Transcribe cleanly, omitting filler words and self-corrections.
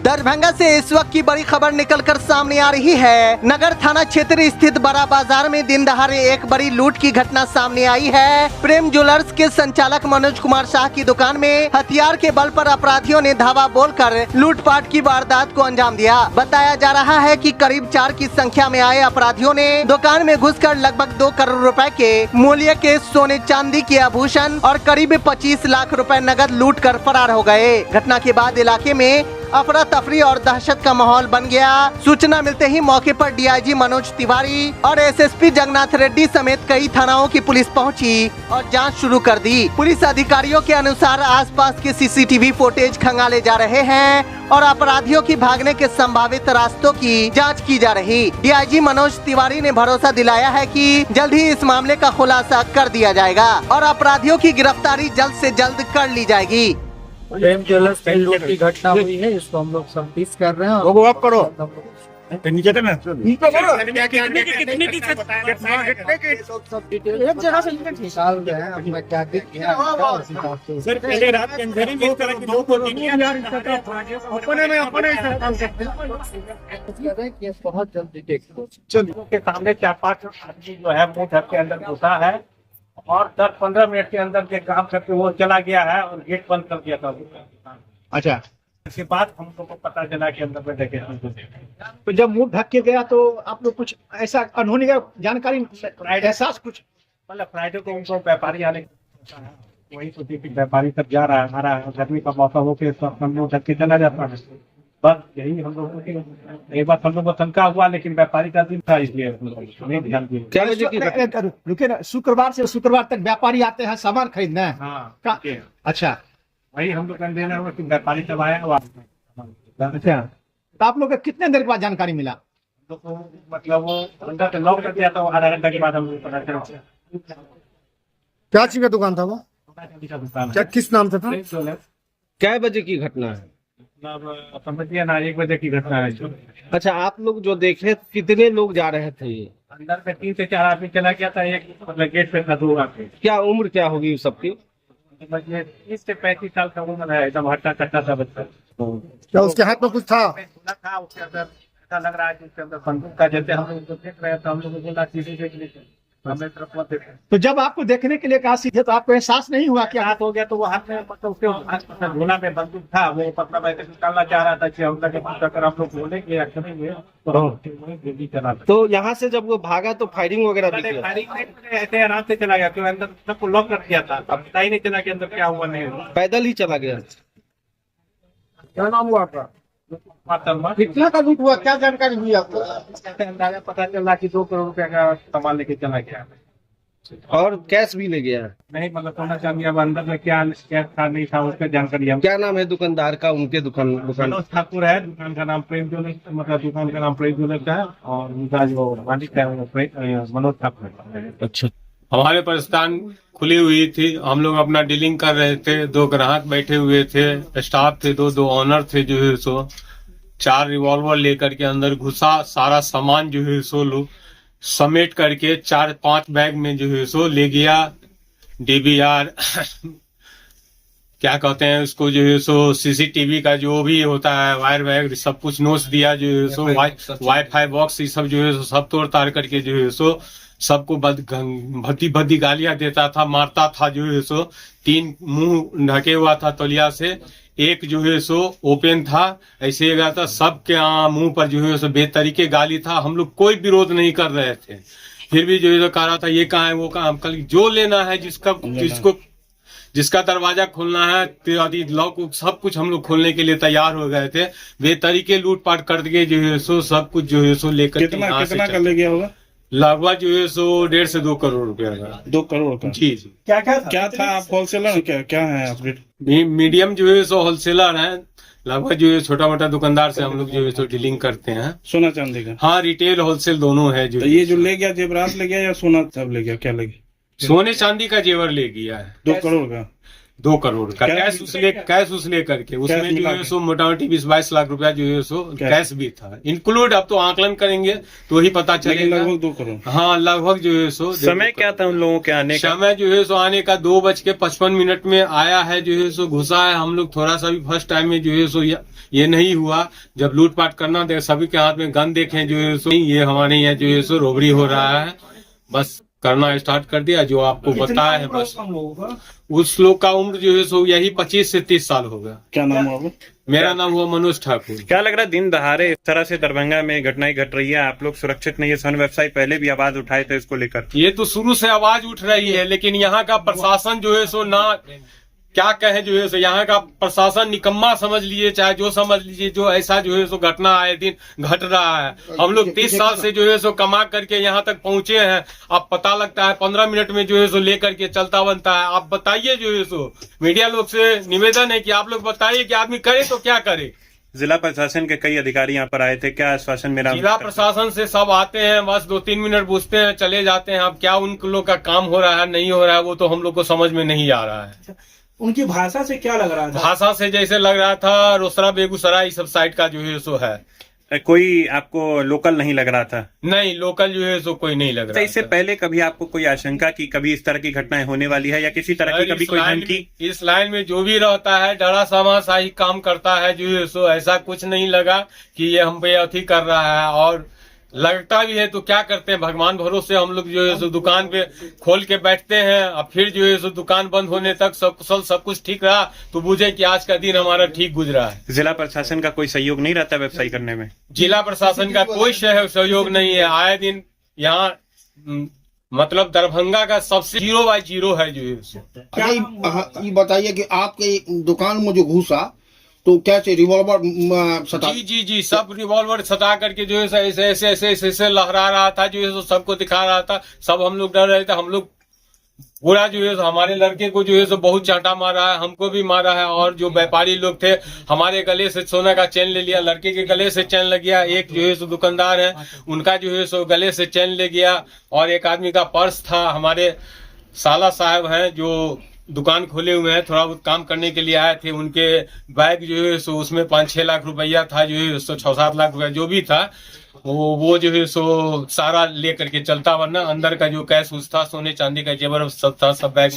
दरभंगा से इस वक्त की बड़ी खबर निकलकर सामने आ रही है। नगर थाना क्षेत्र स्थित बड़ा बाजार में दिन दहाड़े एक बड़ी लूट की घटना सामने आई है। प्रेम ज्वेलर्स के संचालक मनोज कुमार शाह की दुकान में हथियार के बल पर अपराधियों ने धावा बोलकर लूटपाट की वारदात को अंजाम दिया। बताया जा रहा है कि करीब 4 की संख्या में आए अपराधियों ने दुकान में घुसकर लगभग 2 करोड़ रुपए के मूल्य के सोने चांदी के आभूषण और करीब 25 लाख रुपए नकद लूट कर फरार हो गए। घटना के बाद इलाके में अफरा तफरी और दहशत का माहौल बन गया। सूचना मिलते ही मौके पर डीआईजी मनोज तिवारी और एसएसपी जगन्नाथ रेड्डी समेत कई थानाओं की पुलिस पहुंची और जांच शुरू कर दी। पुलिस अधिकारियों के अनुसार आसपास के सीसीटीवी फुटेज खंगाले जा रहे हैं और अपराधियों की भागने के संभावित रास्तों की जांच की जा रही। डीआईजी मनोज तिवारी ने भरोसा दिलाया है कि जल्द ही इस मामले का खुलासा कर दिया जाएगा और अपराधियों की गिरफ्तारी जल्द से जल्द कर ली जाएगी। प्रेम ज्वेलर्स पे लूट की घटना हुई है, इसको हम लोग संपीस कर रहे हैं। लोगो आप करो नीचे ना सब डिटेल एक जगह से निकाल रहे हैं। अब मैं क्या किया सर पहले रात के अंदर ही मिस कर दो को 3000 अपने में केस बहुत जल्द डिटेक्ट हो। चलिए के सामने 4-5 आदमी जो है मुंह ढक के अंदर घुसा है और 10-15 मिनट के अंदर के काम करके वो चला गया है और गेट बंद कर दिया था। अच्छा, इसके बाद हम लोग को पता चला कि अंदर में देखे तो जब मुंह ढक के गया तो आप लोग कुछ ऐसा अनहोनी का जानकारी एहसास कुछ मतलब फ्राइडे को उनको व्यापारी आने वही सोचे कि व्यापारी सब जा रहा है, हमारा गर्मी का मौसम हो के सब हम लोग ढक के चला जाता है। बस यही हम लोग एक बार हम लोग को शंका हुआ, लेकिन व्यापारी का दिन था इसलिए नहीं ध्यान दिया। क्या वजह की रुके ना, शुक्रवार से शुक्रवार तक व्यापारी आते हैं सामान खरीदने। हाँ अच्छा, वही हम लोग का देना हुआ कि व्यापारी सब आया हुआ। अच्छा, तो आप लोग को कितने देर के बाद जानकारी मिला? तो मतलब वो अंदर से लॉक कर दिया था, आधा घंटा के बाद हम लोग पता चला। क्या चीज का दुकान था वो? क्या किस नाम से था? क्या बजे की घटना है? मतलब समझिए ना 1 बजे की घटना है। अच्छा, आप लोग जो देखे कितने लोग जा रहे थे? ये अंदर में 3 से 4 आदमी चला गया था, एक मतलब गेट पे था 2 आदमी। क्या उम्र क्या होगी सबकी? 30 से 35 साल का उम्र है, एकदम हट्टा कट्टा सा बच्चा। क्या उसके हाथ में कुछ था? था उसके अंदर, ऐसा लग रहा है कि उसके अंदर बंदूक का, जैसे हम लोग देख रहे थे हम लोग बोला सीधे देख लीजिए, हमें तरफ मत देखें। तो जब आपको देखने के लिए कहा सीधे, तो आपको एहसास नहीं हुआ कि हाथ हो गया? तो वो हाथ में मतलब उसके हाथ में झोला में बंदूक था, वो मतलब ऐसे निकालना चाह रहा था कि हम लगे अगर हम लोग बोलेंगे या करेंगे तो गोली चला। तो यहाँ से जब वो भागा तो फायरिंग वगैरह भी किया? फायरिंग ऐसे आराम से चला गया, क्योंकि अंदर सबको लॉक कर दिया था। अब पता ही नहीं चला कि अंदर क्या हुआ नहीं हुआ। पैदल ही चला गया? क्या नाम हुआ आपका? कितना का लूट हुआ, क्या जानकारी हुई आपको? अंदाजा पता चला कि 2 करोड़ रुपए का सामान लेके चला गया और कैश भी ले गया? नहीं, मतलब सोना चांदी अब अंदर में क्या था नहीं था उसका जानकारी हम। क्या नाम है दुकानदार का? उनके दुकान मनोज ठाकुर है, दुकान का नाम प्रेम ज्वेलर्स, मतलब दुकान का नाम प्रेम ज्वेलर्स का है और उनका जो मालिक है वो मनोज ठाकुर है। अच्छा, हमारे पर दुकान खुली हुई थी, हम लोग अपना डीलिंग कर रहे थे, 2 ग्राहक बैठे हुए थे, स्टाफ थे, 2 ऑनर थे जो है सो 4 रिवॉल्वर लेकर के अंदर घुसा, सारा सामान जो है सो लोग समेट करके 4-5 बैग में जो है सो ले गया। DVR क्या कहते हैं उसको, जो है सो CCTV का जो भी होता है वायर वैग सब कुछ नोच दिया, जो है सो वाईफाई बॉक्स ये सब जो है सो सब तोड़ ताड़ करके जो है सो सबको भद्दी गालियां देता था, मारता था। जो है सो 3 मुंह ढके हुआ था तौलिया से, एक जो है सो ओपन था, ऐसे गया था। सबके मुंह पर जो है सो बेतरीके गाली था। हम लोग कोई विरोध नहीं कर रहे थे, फिर भी जो है कह रहा था ये कहाँ है वो कहाँ, कल जो लेना है जिसका दरवाजा खोलना है लॉक सब कुछ हम लोग खोलने के लिए तैयार हो गए थे। बेतरीके लूटपाट कर के जो है सो सब कुछ जो है सो लेकर कितना कर ले गया होगा? लगभग जो है सो 1.5 से 2 करोड़ रुपया का। 2 करोड़ का? जी। क्या था? आप होलसेलर क्या है आप? मीडियम जो है सो होलसेलर है, लगभग जो है छोटा मोटा दुकानदार से हम लोग जो है सो डीलिंग करते हैं। सोना चांदी का? हाँ, रिटेल होलसेल दोनों है। तो ये जो ले गया जेवरात ले गया या सोना सब ले गया? क्या ले गया? सोने चांदी का जेवर ले गया है। 2 करोड़ का? 2 करोड़ का कैश उसले करके उसमें जो है सो मोटामोटी 20-22 लाख रुपया जो है सो कैश भी था इंक्लूड। अब तो आकलन करेंगे तो ही पता चलेगा। लगभग 2 करोड़। हाँ, लगभग जो है सो। समय क्या था उन लोगों के आने का? समय जो है सो आने का 2:55 में आया है, जो है सो घुसा है। हम लोग थोड़ा सा भी फर्स्ट टाइम में जो है सो ये नहीं हुआ। जब लूटपाट करना थे सभी के हाथ में गन देखे जो है सो ये हमारे यहाँ जो है सो रोबरी हो रहा है, बस करना स्टार्ट कर दिया जो आपको बताया है। बस उस लोग का उम्र जो है सो यही 25 से 30 साल होगा। क्या नाम हुआ? मेरा नाम हुआ मनोज ठाकुर। क्या लग रहा है दिन दहाड़े इस तरह से दरभंगा में घटनाएं घट रही है, आप लोग सुरक्षित नहीं है? सन व्यवसायी पहले भी आवाज उठाए थे इसको लेकर। ये तो शुरू से आवाज उठ रही है, लेकिन यहाँ का प्रशासन जो है सो ना क्या कहे जो है सो यहाँ का प्रशासन निकम्मा समझ लीजिए, चाहे जो समझ लीजिए, जो ऐसा जो है सो घटना आए दिन घट रहा है। हम लोग 30 साल से जो है सो कमा करके यहाँ तक पहुंचे हैं। अब पता लगता है 15 मिनट में जो है सो लेकर के चलता बनता है। आप बताइए जो है सो, मीडिया लोग से निवेदन है कि आप लोग बताइए कि आदमी करे तो क्या करे। जिला प्रशासन के कई अधिकारी यहाँ पर आए थे, क्या आश्वासन मेरा? जिला प्रशासन से सब आते हैं, बस 2-3 मिनट पूछते हैं, चले जाते हैं। अब क्या उन लोग का काम हो रहा है नहीं हो रहा है वो तो हम लोग को समझ में नहीं आ रहा है। उनकी भाषा से क्या लग रहा था? भाषा से जैसे लग रहा था रोसड़ा बेगूसराय सब साइड का जो है सो है। कोई आपको लोकल नहीं लग रहा था? नहीं, लोकल जो है सो कोई नहीं लग रहा। इससे पहले कभी आपको कोई आशंका की कभी इस तरह की घटनाएं होने वाली है या किसी तरह की कभी कोई धमकी? इस लाइन में जो भी रहता है डरा समासा ही काम करता है जो है सो, ऐसा कुछ नहीं लगा कि ये हम पे अथी कर रहा है। और लगता भी है तो क्या करते हैं, भगवान भरोसे हम लोग जो है सो दुकान पे खोल के बैठते हैं। अब फिर जो है सो दुकान बंद होने तक सब कुशल सब कुछ ठीक रहा तो बुझे कि आज का दिन हमारा ठीक गुजरा है। जिला प्रशासन का कोई सहयोग नहीं रहता व्यवसाय करने में? जिला प्रशासन का कोई सहयोग नहीं है। आए दिन यहाँ मतलब दरभंगा का सबसे 0/0 है जो है सो। अच्छा, ये बताइए कि आपके दुकान में जो घुसा तो क्या रिवॉल्वर सटा? जी सब रिवॉल्वर सटा करके जो है ऐसे लहरा रहा था, जो है सबको दिखा रहा था। सब हम लोग डर रहे थे। हम लोग पूरा जो है हमारे लड़के को जो है सो बहुत चांटा मारा है, हमको भी मारा है। और जो व्यापारी लोग थे हमारे गले से सोना का चेन ले लिया, लड़के के गले से चेन लग गया। एक जो है सो दुकानदार है उनका जो है सो गले से चेन ले गया। और एक आदमी का पर्स था, हमारे साला साहब हैं जो दुकान खोले हुए हैं, थोड़ा बहुत काम करने के लिए आए थे। उनके बैग जो है सो उसमें 5-6 लाख रुपया था, जो है सो 6-7 लाख रुपया जो भी था वो जो है सो सारा ले करके चलता, वरना अंदर का जो कैश उस था, सोने चांदी का जेवर सब था, सब बैग